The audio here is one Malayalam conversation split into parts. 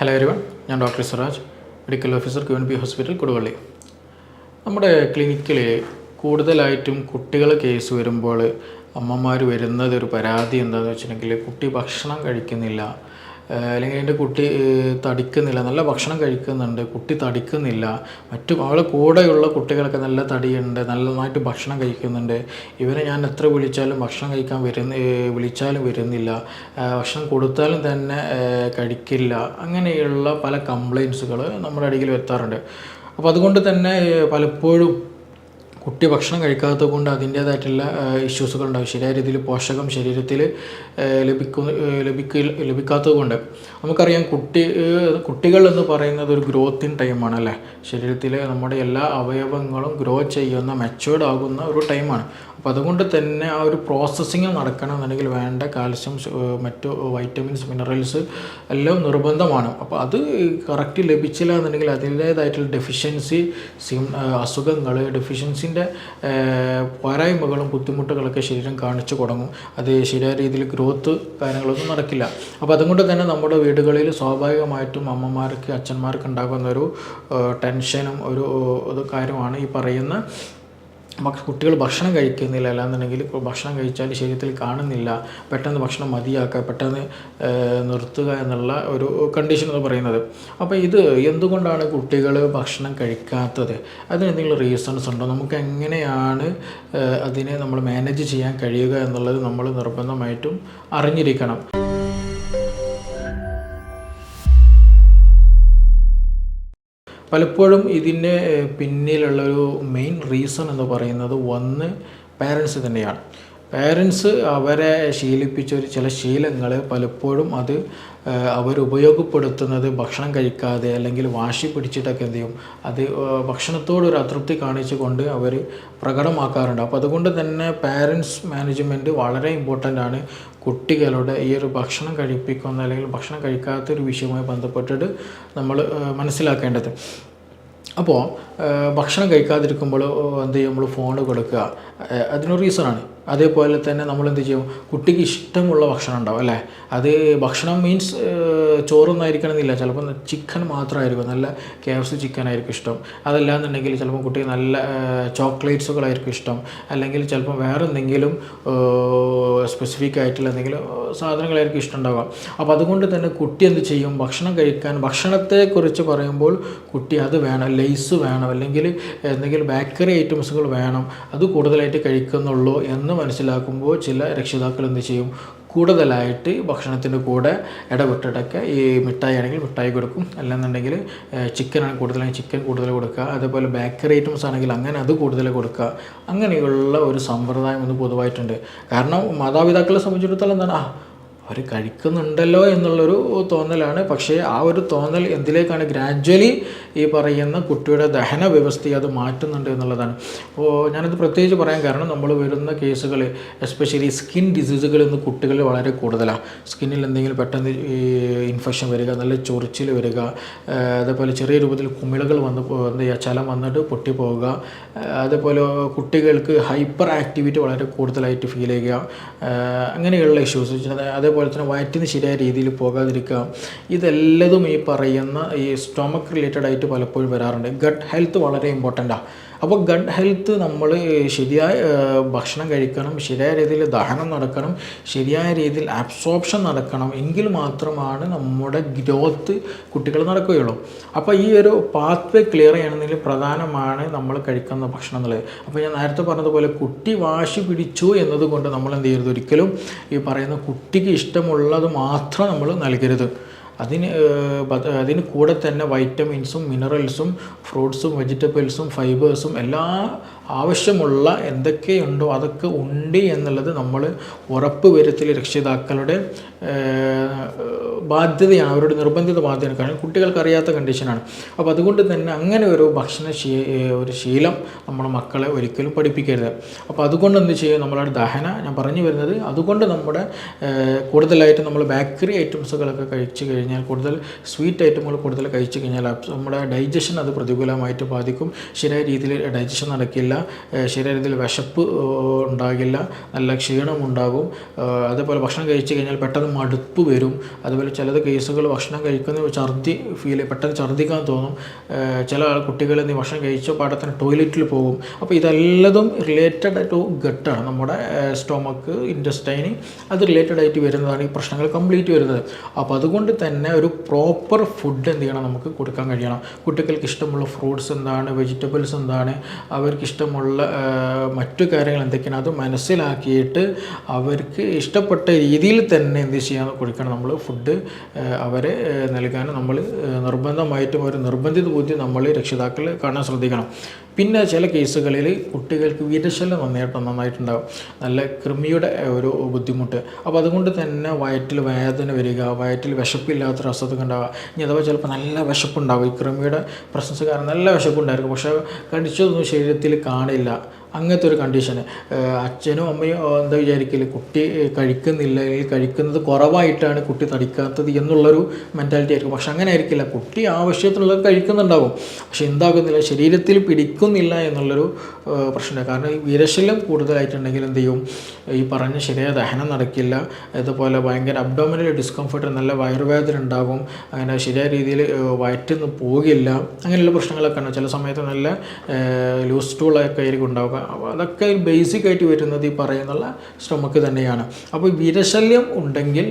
ഹലോ എവരിവൺ, ഞാൻ doctor Siraj, medical officer QNB hospital Koduvally. നമ്മുടെ ക്ലിനിക്കിൽ കൂടുതലായിട്ടും കുട്ടികൾ കേസ് വരുമ്പോൾ അമ്മമാർ വരുന്നതൊരു പരാതി എന്താണെന്ന് വെച്ചിട്ടുണ്ടെങ്കിൽ കുട്ടി ഭക്ഷണം കഴിക്കുന്നില്ല, അല്ലെങ്കിൽ എൻ്റെ കുട്ടി തടിക്കുന്നില്ല, നല്ല ഭക്ഷണം കഴിക്കുന്നുണ്ട്, കുട്ടി തടിക്കുന്നില്ല, അവളെ കൂടെയുള്ള കുട്ടികളൊക്കെ നല്ല തടിയുണ്ട്, നന്നായിട്ട് ഭക്ഷണം കഴിക്കുന്നുണ്ട്, ഇവരെ ഞാൻ എത്ര വിളിച്ചാലും ഭക്ഷണം കഴിക്കാൻ വിളിച്ചാലും വരുന്നില്ല, ഭക്ഷണം കൊടുത്താലും തന്നെ കഴിക്കില്ല, അങ്ങനെയുള്ള പല കംപ്ലയിൻസുകൾ നമ്മുടെ അടിയിൽ എത്താറുണ്ട്. അപ്പോൾ അതുകൊണ്ട് തന്നെ പലപ്പോഴും കുട്ടി ഭക്ഷണം കഴിക്കാത്തത് കൊണ്ട് അതിൻ്റേതായിട്ടുള്ള ഇഷ്യൂസുകൾ ഉണ്ടാകും. ശരിയായ രീതിയിൽ പോഷകം ശരീരത്തിൽ ലഭിക്കാത്തത് കൊണ്ട് നമുക്കറിയാം, കുട്ടികൾ എന്ന് പറയുന്നത് ഒരു ഗ്രോത്തിങ് ടൈമാണ് അല്ലേ. ശരീരത്തിൽ നമ്മുടെ എല്ലാ അവയവങ്ങളും ഗ്രോ ചെയ്യുന്ന, മെച്ചുവേർഡ് ആകുന്ന ഒരു ടൈമാണ്. അപ്പോൾ അതുകൊണ്ട് തന്നെ ആ ഒരു പ്രോസസ്സിങ് നടക്കണമെന്നുണ്ടെങ്കിൽ വേണ്ട കാൽസ്യം, മറ്റു വൈറ്റമിൻസ്, മിനറൽസ് എല്ലാം നിർബന്ധമാണ്. അപ്പോൾ അത് കറക്റ്റ് ലഭിച്ചില്ല എന്നുണ്ടെങ്കിൽ അതിൻ്റേതായിട്ടുള്ള ഡെഫിഷ്യൻസി, അസുഖങ്ങൾ, ഡെഫിഷ്യൻസിൻ്റെ പോരായ്മകളും ബുദ്ധിമുട്ടുകളൊക്കെ ശരീരം കാണിച്ചു തുടങ്ങും. അത് ശരിയായ രീതിയിൽ ഗ്രോത്ത് കാര്യങ്ങളൊന്നും നടക്കില്ല. അപ്പോൾ അതുകൊണ്ട് തന്നെ നമ്മുടെ വീടുകളിൽ സ്വാഭാവികമായിട്ടും അമ്മമാർക്ക്, അച്ഛന്മാർക്ക് ഉണ്ടാകുന്ന ഒരു ടെൻഷനും ഒരു കാര്യമാണ് ഈ പറയുന്ന കുട്ടികൾ ഭക്ഷണം കഴിക്കുന്നില്ല, അല്ലാന്നുണ്ടെങ്കിൽ ഭക്ഷണം കഴിച്ചാൽ ശരീരത്തിൽ കാണുന്നില്ല, പെട്ടെന്ന് ഭക്ഷണം മതിയാക്കുക, പെട്ടെന്ന് നിർത്തുക എന്നുള്ള ഒരു കണ്ടീഷൻ എന്ന് പറയുന്നത്. അപ്പോൾ ഇത് എന്തുകൊണ്ടാണ് കുട്ടികൾ ഭക്ഷണം കഴിക്കാത്തത്? അതിന് എന്തെങ്കിലും റീസൺസ് ഉണ്ടോ? നമുക്ക് എങ്ങനെയാണ് അതിനെ നമ്മൾ മാനേജ് ചെയ്യാൻ കഴിയുക എന്നുള്ളത് നമ്മൾ നിർബന്ധമായിട്ടും അറിഞ്ഞിരിക്കണം. പലപ്പോഴും ഇതിൻ്റെ പിന്നിലുള്ളൊരു മെയിൻ റീസൺ എന്ന് പറയുന്നത് പാരൻസ് തന്നെയാണ്. പാരൻസ് അവരെ ശീലിപ്പിച്ച ചില ശീലങ്ങൾ പലപ്പോഴും അത് അവരുപയോഗപ്പെടുത്തുന്നത് ഭക്ഷണം കഴിക്കാതെ അല്ലെങ്കിൽ വാശി പിടിച്ചിട്ടൊക്കെ എന്ത് ചെയ്യും, അത് ഭക്ഷണത്തോടൊരു അതൃപ്തി കാണിച്ചുകൊണ്ട് അവർ പ്രകടമാക്കാറുണ്ട്. അപ്പോൾ അതുകൊണ്ട് തന്നെ പാരൻസ് മാനേജ്മെൻറ്റ് വളരെ ഇമ്പോർട്ടൻ്റ് ആണ്. കുട്ടികളുടെ ഈ ഒരു ഭക്ഷണം കഴിപ്പിക്കുന്ന അല്ലെങ്കിൽ ഭക്ഷണം കഴിക്കാത്തൊരു വിഷയവുമായി ബന്ധപ്പെട്ടിട്ട് നമ്മൾ മനസ്സിലാക്കേണ്ടത്. അപ്പോൾ ഭക്ഷണം കഴിക്കാതിരിക്കുമ്പോൾ എന്ത് ചെയ്യും, നമ്മൾ ഫോൺ കൊടുക്കുക, അതിനൊരു റീസണാണ്. അതേപോലെ തന്നെ നമ്മൾ എന്ത് ചെയ്യും, കുട്ടിക്ക് ഇഷ്ടമുള്ള ഭക്ഷണം ഉണ്ടാവും അല്ലേ. അത് ഭക്ഷണം മീൻസ് ചോറൊന്നും ആയിരിക്കണമെന്നില്ല, ചിലപ്പോൾ ചിക്കൻ മാത്രമായിരിക്കും, നല്ല KFC ചിക്കൻ ആയിരിക്കും ഇഷ്ടം. അതല്ലാന്നുണ്ടെങ്കിൽ ചിലപ്പോൾ കുട്ടിക്ക് നല്ല ചോക്ലേറ്റ്സുകളായിരിക്കും ഇഷ്ടം, അല്ലെങ്കിൽ ചിലപ്പോൾ വേറെ എന്തെങ്കിലും സ്പെസിഫിക് ആയിട്ടുള്ള എന്തെങ്കിലും സാധനങ്ങളായിരിക്കും ഇഷ്ടം ഉണ്ടാവുക. അപ്പോൾ അതുകൊണ്ട് തന്നെ കുട്ടി എന്ത് ചെയ്യും, ഭക്ഷണത്തെക്കുറിച്ച് പറയുമ്പോൾ കുട്ടി അത് വേണം, ലേസ് വേണം, അല്ലെങ്കിൽ എന്തെങ്കിലും ബേക്കറി ഐറ്റംസുകൾ വേണം, അത് കൂടുതലായിട്ട് കഴിക്കുന്നുള്ളൂ എന്ന് മനസ്സിലാക്കുമ്പോൾ ചില രക്ഷിതാക്കൾ എന്ത് ചെയ്യും, കൂടുതലായിട്ട് ഭക്ഷണത്തിൻ്റെ കൂടെ ഇടവിട്ടിട്ടൊക്കെ ഈ മിഠായി ആണെങ്കിൽ മിഠായി കൊടുക്കും, അല്ലെന്നുണ്ടെങ്കിൽ ചിക്കനാണെങ്കിൽ കൂടുതലാണെങ്കിൽ ചിക്കൻ കൂടുതൽ കൊടുക്കുക, അതേപോലെ ബേക്കറി ഐറ്റംസ് ആണെങ്കിൽ അങ്ങനെ അത് കൂടുതൽ കൊടുക്കുക. അങ്ങനെയുള്ള ഒരു സമ്പ്രദായം ഒന്ന് പൊതുവായിട്ടുണ്ട്. കാരണം മാതാപിതാക്കളെ സംബന്ധിച്ചിടത്തോളം എന്താണ്, അവർ കഴിക്കുന്നുണ്ടല്ലോ എന്നുള്ളൊരു തോന്നലാണ്. പക്ഷേ ആ ഒരു തോന്നൽ എന്തിലേക്കാണ്, ഗ്രാജ്വലി ഈ പറയുന്ന കുട്ടിയുടെ ദഹന വ്യവസ്ഥയെ അത് മാറ്റുന്നുണ്ട് എന്നുള്ളതാണ്. അപ്പോൾ ഞാനത് പ്രത്യേകിച്ച് പറയാൻ കാരണം, നമ്മൾ വരുന്ന കേസുകൾ എസ്പെഷ്യലി സ്കിൻ ഡിസീസുകൾ ഇന്ന് കുട്ടികളിൽ വളരെ കൂടുതലാണ്. സ്കിന്നിൽ എന്തെങ്കിലും പെട്ടെന്ന് ഇൻഫെക്ഷൻ വരിക, നല്ല ചൊറിച്ചിൽ വരിക, അതേപോലെ ചെറിയ രൂപത്തിൽ കുമിളകൾ എന്ത് ചെയ്യുക, ചലം വന്നിട്ട് പൊട്ടിപ്പോവുക, അതേപോലെ കുട്ടികൾക്ക് ഹൈപ്പർ ആക്ടിവിറ്റി വളരെ കൂടുതലായിട്ട് ഫീൽ ചെയ്യുക, അങ്ങനെയുള്ള ഇഷ്യൂസ്, അതേപോലെ തന്നെ വയറ്റിന് ശരിയായ രീതിയിൽ പോകാതിരിക്കുക, ഇതെല്ലതും ഈ പറയുന്ന ഈ സ്റ്റൊമക്ക് റിലേറ്റഡ് ആയിട്ട് പലപ്പോഴും വരാറുണ്ട്. ഗട്ട് ഹെൽത്ത് വളരെ ഇമ്പോർട്ടൻ്റാണ്. അപ്പോൾ ഗട്ട് ഹെൽത്ത് നമ്മൾ ശരിയായ ഭക്ഷണം കഴിക്കണം, ശരിയായ രീതിയിൽ ദഹനം നടക്കണം, ശരിയായ രീതിയിൽ അബ്സോർപ്ഷൻ നടക്കണം, എങ്കിൽ മാത്രമാണ് നമ്മുടെ ഗ്രോത്ത് കുട്ടികൾ നടക്കുകയുള്ളൂ. അപ്പോൾ ഈ ഒരു പാത്വേ ക്ലിയർ ചെയ്യണമെങ്കിൽ പ്രധാനമാണ് നമ്മൾ കഴിക്കുന്ന ഭക്ഷണം എന്നുള്ളത്. അപ്പോൾ ഞാൻ നേരത്തെ പറഞ്ഞതുപോലെ കുട്ടി വാശി പിടിച്ചു എന്നതുകൊണ്ട് നമ്മൾ എന്ത് ചെയ്യരുത്, ഒരിക്കലും ഈ പറയുന്ന കുട്ടിക്ക് ഇഷ്ടമുള്ളത് മാത്രം നമ്മൾ നൽകരുത്. അതിന് കൂടെ തന്നെ വൈറ്റമിൻസും മിനറൽസും ഫ്രൂട്ട്സും വെജിറ്റബിൾസും ഫൈബേഴ്സും എല്ലാ ആവശ്യമുള്ള എന്തൊക്കെയുണ്ടോ അതൊക്കെ ഉണ്ട് എന്നുള്ളത് നമ്മൾ ഉറപ്പ് വരുത്തൽ രക്ഷിതാക്കളുടെ ബാധ്യതയാണ്, അവരുടെ നിർബന്ധിത ബാധ്യതയാണ്. കാരണം കുട്ടികൾക്ക് അറിയാത്ത കണ്ടീഷനാണ്. അപ്പോൾ അതുകൊണ്ട് തന്നെ അങ്ങനെ ഒരു ഒരു ശീലം നമ്മുടെ മക്കളെ ഒരിക്കലും പഠിപ്പിക്കരുത്. അപ്പോൾ അതുകൊണ്ട് എന്ത് ചെയ്യും, നമ്മളവിടെ ഞാൻ പറഞ്ഞു വരുന്നത്, അതുകൊണ്ട് നമ്മുടെ കൂടുതലായിട്ട് നമ്മൾ ബേക്കറി ഐറ്റംസുകളൊക്കെ കഴിച്ചു കഴിഞ്ഞാൽ, കൂടുതൽ സ്വീറ്റ് ഐറ്റമുകൾ കൂടുതൽ കഴിച്ചു കഴിഞ്ഞാൽ നമ്മുടെ ഡൈജഷൻ അത് പ്രതികൂലമായിട്ട് ബാധിക്കും. ശരിയായ രീതിയിൽ ഡൈജഷൻ നടക്കില്ല, ശരിയായ രീതിയിൽ വിശപ്പ് ഉണ്ടാകില്ല, നല്ല ക്ഷീണം ഉണ്ടാകും. അതേപോലെ ഭക്ഷണം കഴിച്ചു കഴിഞ്ഞാൽ പെട്ടെന്ന് മടുപ്പ് വരും, അതുപോലെ ചിലത് കേസുകൾ ഭക്ഷണം കഴിക്കുന്ന ഛർദി പെട്ടെന്ന് ഛർദ്ദിക്കാൻ തോന്നും. ചില കുട്ടികൾ ഭക്ഷണം കഴിച്ച പാടത്തിന് ടോയ്ലറ്റിൽ പോകും. അപ്പോൾ ഇതെല്ലതും റിലേറ്റഡ് ടു ഗട്ടാണ്, നമ്മുടെ സ്റ്റൊമക്ക്, ഇൻറ്റസ്റ്റൈന്, അത് റിലേറ്റഡ് ആയിട്ട് വരുന്നതാണ് ഈ പ്രശ്നങ്ങൾ കംപ്ലീറ്റ് വരുന്നത്. അപ്പോൾ അതുകൊണ്ട് തന്നെ ഒരു പ്രോപ്പർ ഫുഡ് എന്ത് ചെയ്യണം, നമുക്ക് കൊടുക്കാൻ കഴിയണം. കുട്ടികൾക്ക് ഇഷ്ടമുള്ള ഫ്രൂട്ട്സ് എന്താണ്, വെജിറ്റബിൾസ് എന്താണ്, അവർക്ക് ഇഷ്ടമുള്ള മറ്റു കാര്യങ്ങൾ എന്തൊക്കെയാണ്, അത് മനസ്സിലാക്കിയിട്ട് അവർക്ക് ഇഷ്ടപ്പെട്ട രീതിയിൽ തന്നെ എന്ത് ചെയ്യാൻ കൊടുക്കണം, നമ്മൾ ഫുഡ് അവരെ നൽകാൻ നമ്മൾ നിർബന്ധമായിട്ടും ഒരു നിർബന്ധിത ബുദ്ധി നമ്മൾ രക്ഷിതാക്കൾ കാണാൻ ശ്രദ്ധിക്കണം. പിന്നെ ചില കേസുകളിൽ കുട്ടികൾക്ക് വിരശല്യം നന്നായിട്ടുണ്ടാകും, നല്ല കൃമിയുടെ ഒരു ബുദ്ധിമുട്ട്. അപ്പോൾ അതുകൊണ്ട് തന്നെ വയറ്റിൽ വേദന വരിക, വയറ്റിൽ വിശപ്പില്ലാത്തൊരു അസുഖം ഉണ്ടാവുക. ഇനി അഥവാ ചിലപ്പോൾ നല്ല വിശപ്പുണ്ടാകും, ഈ കൃമിയുടെ പ്രശ്നം കാരണം നല്ല വിശപ്പുണ്ടായിരിക്കും, പക്ഷേ കടിച്ചതൊന്നും ശരീരത്തിൽ കാണില്ല. അങ്ങനത്തെ ഒരു കണ്ടീഷന് അച്ഛനും അമ്മയും എന്താ വിചാരിക്കൽ, കുട്ടി കഴിക്കുന്നില്ല അല്ലെങ്കിൽ കഴിക്കുന്നത് കുറവായിട്ടാണ് കുട്ടി തടിക്കാത്തത് എന്നുള്ളൊരു മെൻറ്റാലിറ്റി ആയിരിക്കും. പക്ഷെ അങ്ങനെ ആയിരിക്കില്ല, കുട്ടി ആവശ്യത്തിനുള്ളത് കഴിക്കുന്നുണ്ടാകും, പക്ഷെ എന്താകുന്നില്ല, ശരീരത്തിൽ പിടിക്കുന്നില്ല എന്നുള്ളൊരു പ്രശ്നമാണ്. കാരണം ഈ വിരശല്യം കൂടുതലായിട്ടുണ്ടെങ്കിൽ എന്ത് ചെയ്യും, ഈ പറഞ്ഞ ശരിയായ ദഹനം നടക്കില്ല, അതുപോലെ ഭയങ്കര അബ്ഡോമിനൽ ഡിസ്കംഫർട്ട്, നല്ല വയറുവേദന ഉണ്ടാകും, അങ്ങനെ ശരിയായ രീതിയിൽ വയറ്റിൽ നിന്ന് പോകില്ല, അങ്ങനെയുള്ള പ്രശ്നങ്ങളൊക്കെ ഉണ്ട്. ചില സമയത്ത് നല്ല ലൂസ് സ്റ്റൂളൊക്കെ ആയിരിക്കും ഉണ്ടാവുക. അപ്പോൾ അതൊക്കെ ബേസിക് ആയിട്ട് വരുന്നത് ഈ പറയുന്നുള്ള സ്റ്റൊമക്ക് തന്നെയാണ്. അപ്പോൾ വിരശല്യം ഉണ്ടെങ്കിൽ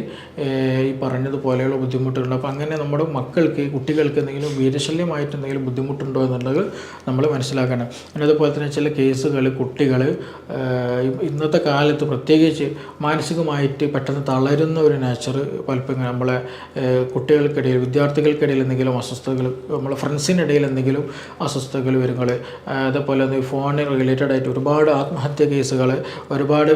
ഈ പറഞ്ഞതുപോലെയുള്ള ബുദ്ധിമുട്ടുകളുണ്ട്. അപ്പോൾ അങ്ങനെ നമ്മുടെ മക്കൾക്ക്, കുട്ടികൾക്ക് എന്തെങ്കിലും വിരശല്യമായിട്ട് എന്തെങ്കിലും ബുദ്ധിമുട്ടുണ്ടോ എന്നുള്ളത് നമ്മൾ മനസ്സിലാക്കണം. പിന്നെ അതുപോലെ തന്നെ ചില കേസുകൾ കുട്ടികൾ ഇന്നത്തെ കാലത്ത് പ്രത്യേകിച്ച് മാനസികമായിട്ട് പെട്ടെന്ന് തളരുന്ന ഒരു നേച്ചർ പലപ്പോഴും നമ്മളെ കുട്ടികൾക്കിടയിൽ, വിദ്യാർത്ഥികൾക്കിടയിൽ എന്തെങ്കിലും അസ്വസ്ഥതകൾ, നമ്മളെ ഫ്രണ്ട്സിനിടയിൽ എന്തെങ്കിലും അസ്വസ്ഥതകൾ വരുമ്പോൾ, അതേപോലെ തന്നെ ഫോണിന് റിലേറ്റഡ് ആയിട്ട് ഒരുപാട് ആത്മഹത്യ കേസുകൾ, ഒരുപാട്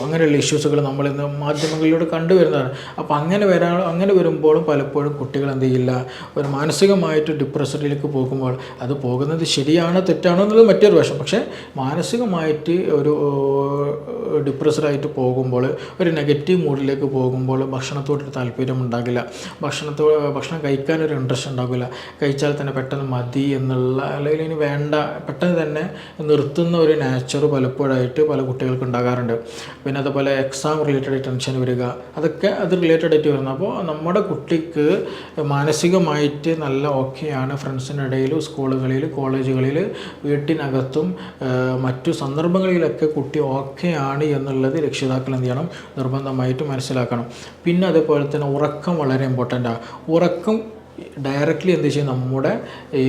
അങ്ങനെയുള്ള ഇഷ്യൂസുകൾ നമ്മളിന്ന് മാധ്യമങ്ങളിലൂടെ കണ്ടുവരുന്നതാണ്. അപ്പോൾ അങ്ങനെ വരുമ്പോഴും പലപ്പോഴും കുട്ടികൾ എന്ത് ചെയ്യില്ല, ഒരു മാനസികമായിട്ട് ഡിപ്രഷനിലേക്ക് പോകുമ്പോൾ, അത് പോകുന്നത് ശരിയാണോ തെറ്റാണോ എന്നുള്ളത് മറ്റൊരു വശം. പക്ഷേ മാനസികമായിട്ട് ഒരു ഡിപ്രസ്ഡായിട്ട് പോകുമ്പോൾ, ഒരു നെഗറ്റീവ് മൂഡിലേക്ക് പോകുമ്പോൾ ഭക്ഷണത്തോടൊരു താല്പര്യം ഉണ്ടാകില്ല, ഭക്ഷണം കഴിക്കാനൊരു ഇൻട്രസ്റ്റ് ഉണ്ടാകില്ല, കഴിച്ചാൽ തന്നെ പെട്ടെന്ന് മതി എന്നുള്ള, അല്ലെങ്കിൽ ഇനി വേണ്ട, പെട്ടെന്ന് തന്നെ നിർത്തുന്ന ഒരു നേച്ചർ പലപ്പോഴായിട്ട് പല കുട്ടികൾക്ക് ഉണ്ടാകാറുണ്ട്. പിന്നെ അതുപോലെ എക്സാം റിലേറ്റഡ് ടെൻഷൻ വരിക, അതൊക്കെ അത് റിലേറ്റഡ് ആയിട്ട് വരുന്നത്. അപ്പോൾ നമ്മുടെ കുട്ടിക്ക് മാനസികമായിട്ട് നല്ല ഓക്കെയാണ്, ഫ്രണ്ട്സിനിടയിൽ, സ്കൂളുകളിൽ, കോളേജുകളിൽ, വീട്ടിനകത്തും മറ്റു സന്ദർഭങ്ങളിലൊക്കെ കുട്ടി ഓക്കെയാണ് എന്നുള്ളത് രക്ഷിതാക്കൾ എന്ത് ചെയ്യണം, നിർബന്ധമായിട്ട് മനസ്സിലാക്കണം. പിന്നെ അതുപോലെ തന്നെ ഉറക്കം വളരെ ഇമ്പോർട്ടൻ്റാണ്. ഉറക്കം ഡയറക്റ്റ്ലി എന്ത് ചെയ്യും, നമ്മുടെ ഈ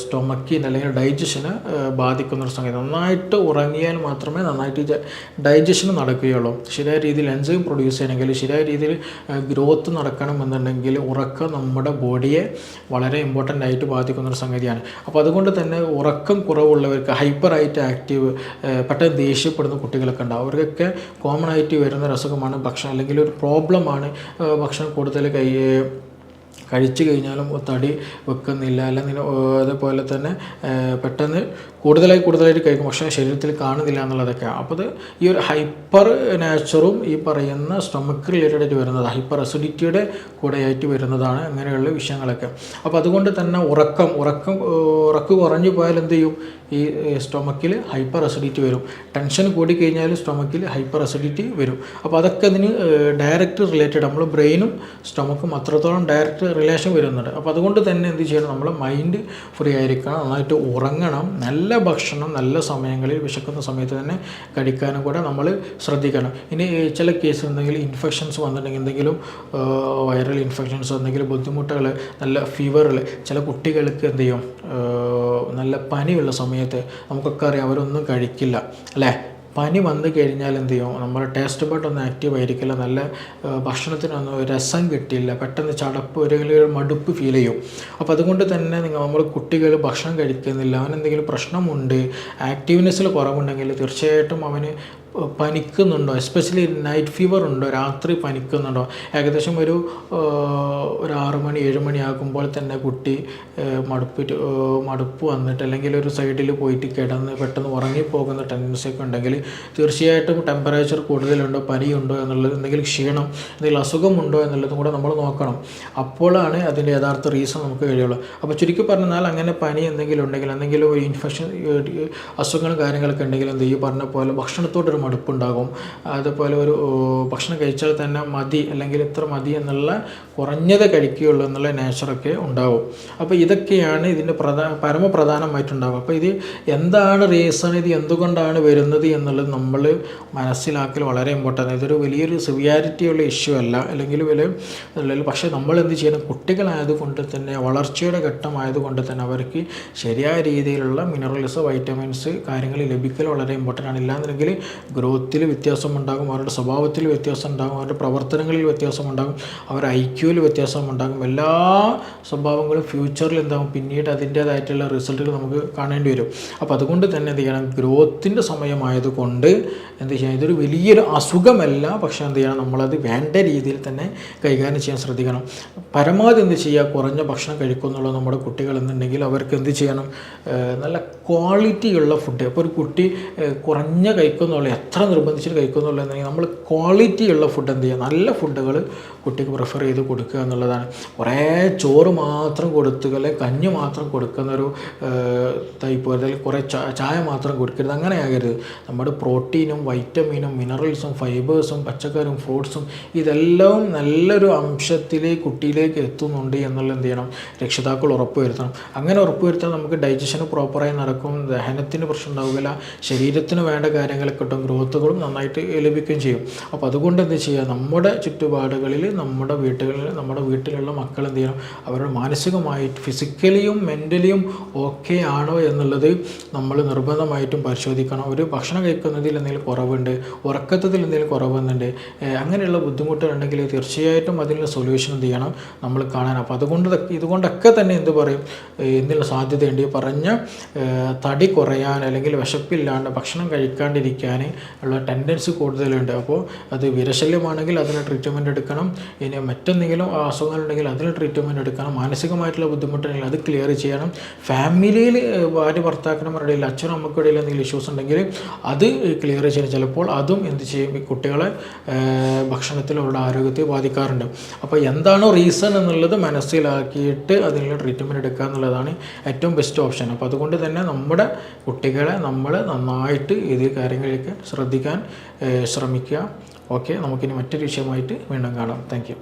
സ്റ്റൊമക്കിന് അല്ലെങ്കിൽ ഡൈജഷന് ബാധിക്കുന്നൊരു സംഗതി. നന്നായിട്ട് ഉറങ്ങിയാൽ മാത്രമേ നന്നായിട്ട് ഡൈജഷൻ നടക്കുകയുള്ളൂ. ശരിയായ രീതിയിൽ എൻസൈം പ്രൊഡ്യൂസ് ചെയ്യണമെങ്കിൽ, ശരിയായ രീതിയിൽ ഗ്രോത്ത് നടക്കണമെന്നുണ്ടെങ്കിൽ ഉറക്കം നമ്മുടെ ബോഡിയെ വളരെ ഇമ്പോർട്ടൻ്റ് ആയിട്ട് ബാധിക്കുന്നൊരു സംഗതിയാണ്. അപ്പോൾ അതുകൊണ്ട് തന്നെ ഉറക്കം കുറവുള്ളവർക്ക്, ഹൈപ്പർ ആക്റ്റീവ്, പെട്ടെന്ന് ദേഷ്യപ്പെടുന്ന കുട്ടികളൊക്കെ ഉണ്ടാവും. അവർക്കൊക്കെ കോമൺ ആയിട്ട് വരുന്നൊരു അസുഖമാണ് ഭക്ഷണം, അല്ലെങ്കിൽ ഒരു പ്രോബ്ലമാണ് ഭക്ഷണം കൂടുതൽ കഴിച്ചു കഴിഞ്ഞാലും തടി വെക്കുന്നില്ല, അല്ലെങ്കിൽ അതേപോലെ തന്നെ പെട്ടെന്ന് കൂടുതലായിട്ട് കഴിക്കും, പക്ഷേ ശരീരത്തിൽ കാണുന്നില്ല എന്നുള്ളതൊക്കെ. അപ്പോൾ അത് ഈ ഒരു ഹൈപ്പർ നേച്ചറും ഈ പറയുന്ന സ്റ്റൊമക്ക് റിലേറ്റഡ് ആയിട്ട് വരുന്നത്, ഹൈപ്പർ അസിഡിറ്റിയുടെ കൂടെയായിട്ട് വരുന്നതാണ് അങ്ങനെയുള്ള വിഷയങ്ങളൊക്കെ. അപ്പോൾ അതുകൊണ്ട് തന്നെ ഉറക്കം കുറഞ്ഞു പോയാൽ എന്ത് ചെയ്യും, ഈ സ്റ്റൊമക്കിൽ ഹൈപ്പർ അസിഡിറ്റി വരും. ടെൻഷൻ കൂടിക്കഴിഞ്ഞാൽ സ്റ്റൊമക്കിൽ ഹൈപ്പർ അസിഡിറ്റി വരും. അപ്പോൾ അതൊക്കെ അതിന് ഡയറക്റ്റ് റിലേറ്റഡ്, നമ്മൾ ബ്രെയിനും സ്റ്റൊമക്കും അത്രത്തോളം ഡയറക്റ്റ് റിലേഷൻ വരുന്നുണ്ട്. അപ്പോൾ അതുകൊണ്ട് തന്നെ എന്ത് ചെയ്യണം, നമ്മൾ മൈൻഡ് ഫ്രീ ആയിരിക്കണം, നന്നായിട്ട് ഉറങ്ങണം, നല്ല ഭക്ഷണം നല്ല സമയങ്ങളിൽ വിശക്കുന്ന സമയത്ത് തന്നെ കഴിക്കാനും കൂടെ നമ്മൾ ശ്രദ്ധിക്കണം. ഇനി ചില കേസ് എന്തെങ്കിലും ഇൻഫെക്ഷൻസ് വന്നിട്ടുണ്ടെങ്കിൽ, എന്തെങ്കിലും വൈറൽ ഇൻഫെക്ഷൻസ്, എന്തെങ്കിലും ബുദ്ധിമുട്ടുകൾ, നല്ല ഫീവറിൽ, ചില കുട്ടികൾക്ക് എന്ത് ചെയ്യും, നല്ല പനിയുള്ള സമയത്ത് നമുക്കൊക്കെ അറിയാം അവരൊന്നും കഴിക്കില്ല അല്ലേ. പനി വന്നു കഴിഞ്ഞാൽ എന്ത് ചെയ്യും, നമ്മുടെ ടേസ്റ്റ് ബഡ് ഒന്നും ആക്റ്റീവ് ആയിരിക്കില്ല, നല്ല ഭക്ഷണത്തിനൊന്നും രസം കിട്ടില്ല, പെട്ടെന്ന് ചടപ്പ് ഒരു മടുപ്പ് ഫീൽ ചെയ്യും. അപ്പോൾ അതുകൊണ്ട് തന്നെ നമ്മൾ കുട്ടികൾ ഭക്ഷണം കഴിക്കുന്നില്ല, അവനെന്തെങ്കിലും പ്രശ്നമുണ്ട്, ആക്റ്റീവ്നെസ്സിൽ കുറവുണ്ടെങ്കിൽ തീർച്ചയായിട്ടും അവന് പനിക്കുന്നുണ്ടോ, എസ്പെഷ്യലി നൈറ്റ് ഫീവർ ഉണ്ടോ, രാത്രി പനിക്കുന്നുണ്ടോ, ഏകദേശം ഒരു 6 മണി 7 മണി ആകുമ്പോൾ തന്നെ കുട്ടി മടുപ്പ് വന്നിട്ട്, അല്ലെങ്കിൽ ഒരു സൈഡിൽ പോയിട്ട് കിടന്ന് പെട്ടെന്ന് ഉറങ്ങിപ്പോകുന്ന ടെൻഡൻസി ഒക്കെ ഉണ്ടെങ്കിൽ തീർച്ചയായിട്ടും ടെമ്പറേച്ചർ കൂടുതലുണ്ടോ, പനിയുണ്ടോ എന്നുള്ളത്, എന്തെങ്കിലും ക്ഷീണം, എന്തെങ്കിലും അസുഖമുണ്ടോ എന്നുള്ളതും കൂടെ നമ്മൾ നോക്കണം. അപ്പോഴാണ് അതിൻ്റെ യഥാർത്ഥ റീസൺ നമുക്ക് കഴിയുള്ളൂ. അപ്പോൾ ചുരുക്കി പറഞ്ഞാൽ അങ്ങനെ പനി എന്തെങ്കിലും ഉണ്ടെങ്കിൽ, എന്തെങ്കിലും ഒരു ഇൻഫെക്ഷൻ, അസുഖങ്ങളും കാര്യങ്ങളൊക്കെ ഉണ്ടെങ്കിൽ എന്ത് ഈ പറഞ്ഞ പോലെ ഭക്ഷണത്തോടൊരു മടുപ്പുണ്ടാകും. അതുപോലെ ഒരു ഭക്ഷണം കഴിച്ചാൽ തന്നെ മതി അല്ലെങ്കിൽ ഇത്ര മതി എന്നുള്ള കുറഞ്ഞത് കഴിക്കുകയുള്ളൂ എന്നുള്ള നേച്ചറൊക്കെ ഉണ്ടാകും. അപ്പോൾ ഇതൊക്കെയാണ് ഇതിൻ്റെ പരമപ്രധാനമായിട്ടുണ്ടാകും. അപ്പോൾ ഇത് എന്താണ് റീസൺ, ഇത് എന്തുകൊണ്ടാണ് വരുന്നത് എന്നുള്ളത് നമ്മൾ മനസ്സിലാക്കൽ വളരെ ഇമ്പോർട്ടൻ്റ്. ഇതൊരു വലിയൊരു സിവിയാരിറ്റിയുള്ള ഇഷ്യൂ അല്ല, അല്ലെങ്കിൽ പക്ഷേ നമ്മൾ എന്ത് ചെയ്യണം, കുട്ടികളായതുകൊണ്ട് തന്നെ വളർച്ചയുടെ ഘട്ടമായതുകൊണ്ട് തന്നെ അവർക്ക് ശരിയായ രീതിയിലുള്ള മിനറൽസ്, വൈറ്റമിൻസ് കാര്യങ്ങൾ ലഭിക്കൽ വളരെ ഇമ്പോർട്ടൻ്റ് ആണ്. ഇല്ലാന്നുണ്ടെങ്കിൽ ഗ്രോത്തിൽ വ്യത്യാസമുണ്ടാകും, അവരുടെ സ്വഭാവത്തിൽ വ്യത്യാസം ഉണ്ടാകും, അവരുടെ പ്രവർത്തനങ്ങളിൽ വ്യത്യാസമുണ്ടാകും, അവരുടെ ഐക്യുവിൽ വ്യത്യാസമുണ്ടാകും. എല്ലാ സ്വഭാവങ്ങളും ഫ്യൂച്ചറിൽ എന്താകും, പിന്നീട് അതിൻ്റേതായിട്ടുള്ള റിസൾട്ടുകൾ നമുക്ക് കാണേണ്ടി വരും. അപ്പോൾ അതുകൊണ്ട് തന്നെ എന്ത് ചെയ്യണം, ഗ്രോത്തിൻ്റെ സമയമായതുകൊണ്ട് എന്ത് ചെയ്യണം, ഇതൊരു വലിയൊരു അസുഖമല്ല, പക്ഷേ എന്ത് ചെയ്യണം, നമ്മളത് വേണ്ട രീതിയിൽ തന്നെ കൈകാര്യം ചെയ്യാൻ ശ്രദ്ധിക്കണം. പരമാവധി എന്ത് ചെയ്യുക, കുറഞ്ഞ ഭക്ഷണം കഴിക്കുന്നുള്ള നമ്മുടെ കുട്ടികൾ എന്നുണ്ടെങ്കിൽ അവർക്ക് എന്ത് ചെയ്യണം, നല്ല ക്വാളിറ്റിയുള്ള ഫുഡ്. അപ്പോൾ ഒരു കുട്ടി കുറഞ്ഞ കഴിക്കുന്നുള്ള, എത്ര നിർബന്ധിച്ചിട്ട് കഴിക്കുന്നുള്ള എന്നുണ്ടെങ്കിൽ നമ്മൾ ക്വാളിറ്റിയുള്ള ഫുഡ് എന്ത് ചെയ്യുക, നല്ല ഫുഡുകൾ കുട്ടിക്ക് പ്രിഫർ ചെയ്ത് കൊടുക്കുക എന്നുള്ളതാണ്. കുറേ ചോറ് മാത്രം കൊടുക്കുക, അല്ലെങ്കിൽ കഞ്ഞി മാത്രം കൊടുക്കുന്നൊരു ടൈപ്പ്, അല്ലെങ്കിൽ കുറേ ചായ മാത്രം കൊടുക്കരുത്, അങ്ങനെ ആകരുത്. നമ്മുടെ പ്രോട്ടീനും വൈറ്റമിനും മിനറൽസും ഫൈബേഴ്സും പച്ചക്കറിയും ഫ്രൂട്ട്സും ഇതെല്ലാം നല്ലൊരു അംശത്തിൽ കുട്ടിയിലേക്ക് എത്തുന്നുണ്ട് എന്നുള്ള എന്ത് ചെയ്യണം, രക്ഷിതാക്കൾ ഉറപ്പുവരുത്തണം. അങ്ങനെ ഉറപ്പുവരുത്താൻ നമുക്ക് ഡൈജഷന് പ്രോപ്പറായി നടക്കും, ദഹനത്തിന് പ്രശ്നം ഉണ്ടാവുകയില്ല, ശരീരത്തിന് വേണ്ട കാര്യങ്ങളൊക്കെ കിട്ടും, ഗ്രോത്തുകളും നന്നായിട്ട് ലഭിക്കുകയും ചെയ്യും. അപ്പോൾ അതുകൊണ്ട് എന്ത് ചെയ്യുക, നമ്മുടെ ചുറ്റുപാടുകളിൽ, നമ്മുടെ വീട്ടിലുള്ള മക്കൾ എന്ത് ചെയ്യണം, അവരുടെ മാനസികമായിട്ട് ഫിസിക്കലിയും മെൻ്റലിയും ഓക്കെ ആണോ എന്നുള്ളത് നമ്മൾ നിർബന്ധമായിട്ടും പരിശോധിക്കണം. ഒരു ഭക്ഷണം കഴിക്കുന്നതിൽ എന്തെങ്കിലും കുറവുണ്ട്, ഉറക്കത്തിൽ എന്തെങ്കിലും കുറവുന്നുണ്ട്, അങ്ങനെയുള്ള ബുദ്ധിമുട്ടുകളുണ്ടെങ്കിൽ തീർച്ചയായിട്ടും അതിനുള്ള സൊല്യൂഷൻ എന്ത് ചെയ്യണം, നമ്മൾ കാണാൻ. അപ്പോൾ ഇതുകൊണ്ടൊക്കെ തന്നെ എന്ത് പറയും, എന്നുള്ള സാധ്യതയുണ്ട്. ഈ പറഞ്ഞ തടി കുറയാൻ അല്ലെങ്കിൽ വിശപ്പില്ലാണ്ട് ഭക്ഷണം കഴിക്കാണ്ടിരിക്കാൻ ഉള്ള ടെൻഡൻസി കൂടുതലുണ്ട്. അപ്പോൾ അത് വിരശല്യമാണെങ്കിൽ അതിന് ട്രീറ്റ്മെൻറ്റ് എടുക്കണം. ഇനി മറ്റെന്തെങ്കിലും അസുഖങ്ങളുണ്ടെങ്കിൽ അതിന് ട്രീറ്റ്മെൻറ്റ് എടുക്കണം. മാനസികമായിട്ടുള്ള ബുദ്ധിമുട്ടുണ്ടെങ്കിൽ അത് ക്ലിയർ ചെയ്യണം. ഫാമിലിയിൽ ഭാര്യ ഭർത്താക്കന്മാരുടെ ഇടയിൽ, അച്ഛനും അമ്മയ്ക്കും ഇടയിൽ എന്തെങ്കിലും ഇഷ്യൂസ് ഉണ്ടെങ്കിൽ അത് ക്ലിയർ ചെയ്യണം. ചിലപ്പോൾ അതും എന്ത് ചെയ്യും, ഈ കുട്ടികളെ ഭക്ഷണത്തിൽ അവരുടെ ആരോഗ്യത്തെ ബാധിക്കാറുണ്ട്. അപ്പോൾ എന്താണോ റീസൺ എന്നുള്ളത് മനസ്സിലാക്കിയിട്ട് അതിനുള്ള ട്രീറ്റ്മെൻറ്റ് എടുക്കുക എന്നുള്ളതാണ് ഏറ്റവും ബെസ്റ്റ് ഓപ്ഷൻ. അപ്പോൾ അതുകൊണ്ട് തന്നെ നമ്മുടെ കുട്ടികളെ നമ്മൾ നന്നായിട്ട് ഇത് കാര്യങ്ങളിലേക്ക് ശ്രദ്ധിക്കാൻ ശ്രമിക്കുക. ഓക്കെ, നമുക്കിനി മറ്റൊരു വിഷയമായിട്ട് വീണ്ടും കാണാം. Thank you.